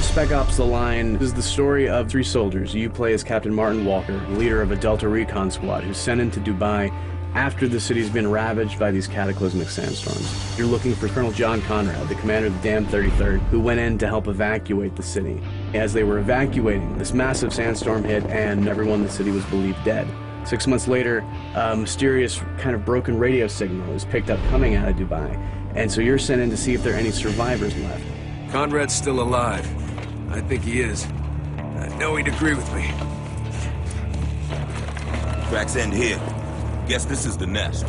story of Spec Ops: The Line is the story of three soldiers. You play as Captain Martin Walker, leader of a Delta Recon squad who's sent into Dubai after the city's been ravaged by these cataclysmic sandstorms. You're looking for Colonel John Conrad, the commander of the damned 33rd, who went in to help evacuate the city. As they were evacuating, this massive sandstorm hit and everyone in the city was believed dead. 6 months later, a mysterious kind of broken radio signal is picked up coming out of Dubai, and so you're sent in to see if there are any survivors left. Conrad's still alive. I think he is. I know he'd agree with me. Tracks end here. Guess this is the nest.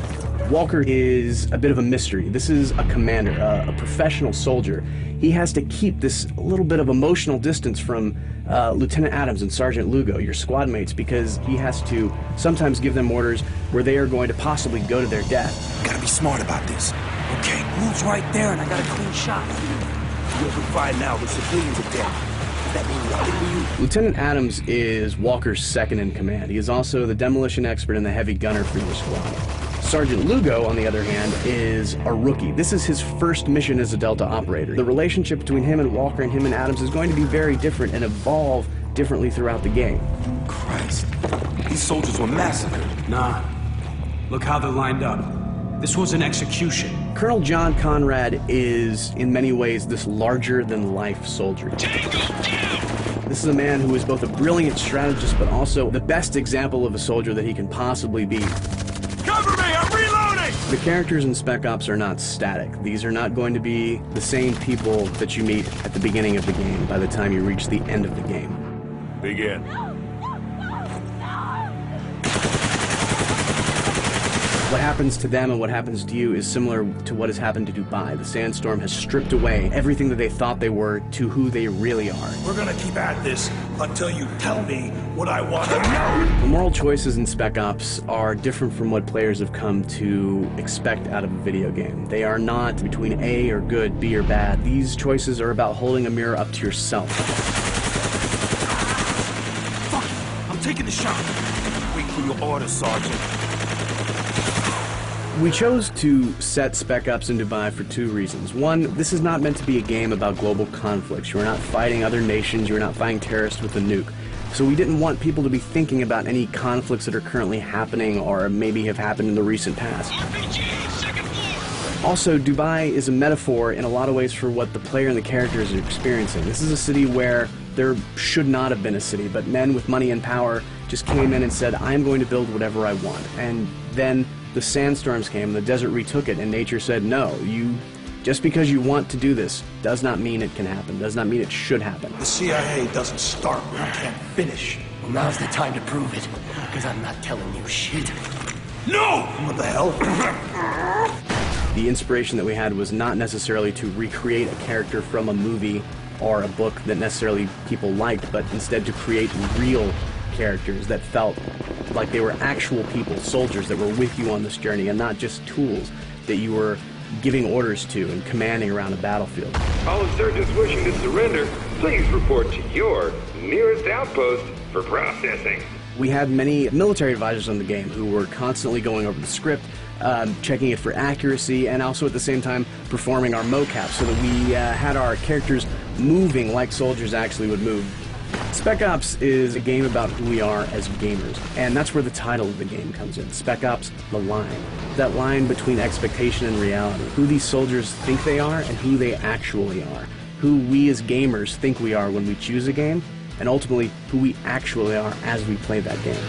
Walker is a bit of a mystery. This is a commander, a professional soldier. He has to keep this little bit of emotional distance from Lieutenant Adams and Sergeant Lugo, your squad mates, because he has to sometimes give them orders where they are going to possibly go to their death. Gotta be smart about this. Okay, move's right there and I got a clean shot. You'll be fine now, the civilians are dead. That mean nothing to you? Lieutenant Adams is Walker's second in command. He is also the demolition expert and the heavy gunner for your squad. Sergeant Lugo, on the other hand, is a rookie. This is his first mission as a Delta operator. The relationship between him and Walker and him and Adams is going to be very different and evolve differently throughout the game. Christ, these soldiers were massacred. Nah, look how they're lined up. This was an execution. Colonel John Conrad is, in many ways, this larger-than-life soldier. This is a man who is both a brilliant strategist, but also the best example of a soldier that he can possibly be. Cover me! I'm reloading! The characters in Spec Ops are not static. These are not going to be the same people that you meet at the beginning of the game by the time you reach the end of the game. Begin. What happens to them and what happens to you is similar to what has happened to Dubai. The sandstorm has stripped away everything that they thought they were to who they really are. We're gonna keep at this until you tell me what I want to know. The moral choices in Spec Ops are different from what players have come to expect out of a video game. They are not between A or good, B or bad. These choices are about holding a mirror up to yourself. Fuck it, I'm taking the shot. Wait for your orders, Sergeant. We chose to set Spec Ops in Dubai for two reasons. One, this is not meant to be a game about global conflicts. You are not fighting other nations, you are not fighting terrorists with a nuke. So we didn't want people to be thinking about any conflicts that are currently happening or maybe have happened in the recent past. Also, Dubai is a metaphor in a lot of ways for what the player and the characters are experiencing. This is a city where there should not have been a city, but men with money and power just came in and said, I'm going to build whatever I want. And then the sandstorms came, the desert retook it, and nature said, no, just because you want to do this does not mean it can happen, does not mean it should happen. The CIA doesn't start where it can't finish. Well, now's the time to prove it, because I'm not telling you shit. No! What the hell? The inspiration that we had was not necessarily to recreate a character from a movie or a book that necessarily people liked, but instead to create real characters that felt like they were actual people, soldiers that were with you on this journey and not just tools that you were giving orders to and commanding around a battlefield. All insurgents wishing to surrender, please report to your nearest outpost for processing. We had many military advisors on the game who were constantly going over the script, checking it for accuracy, and also at the same time performing our mocap so that we had our characters moving like soldiers actually would move. Spec Ops is a game about who we are as gamers, and that's where the title of the game comes in. Spec Ops: The Line. That line between expectation and reality. Who these soldiers think they are and who they actually are. Who we as gamers think we are when we choose a game, and ultimately who we actually are as we play that game.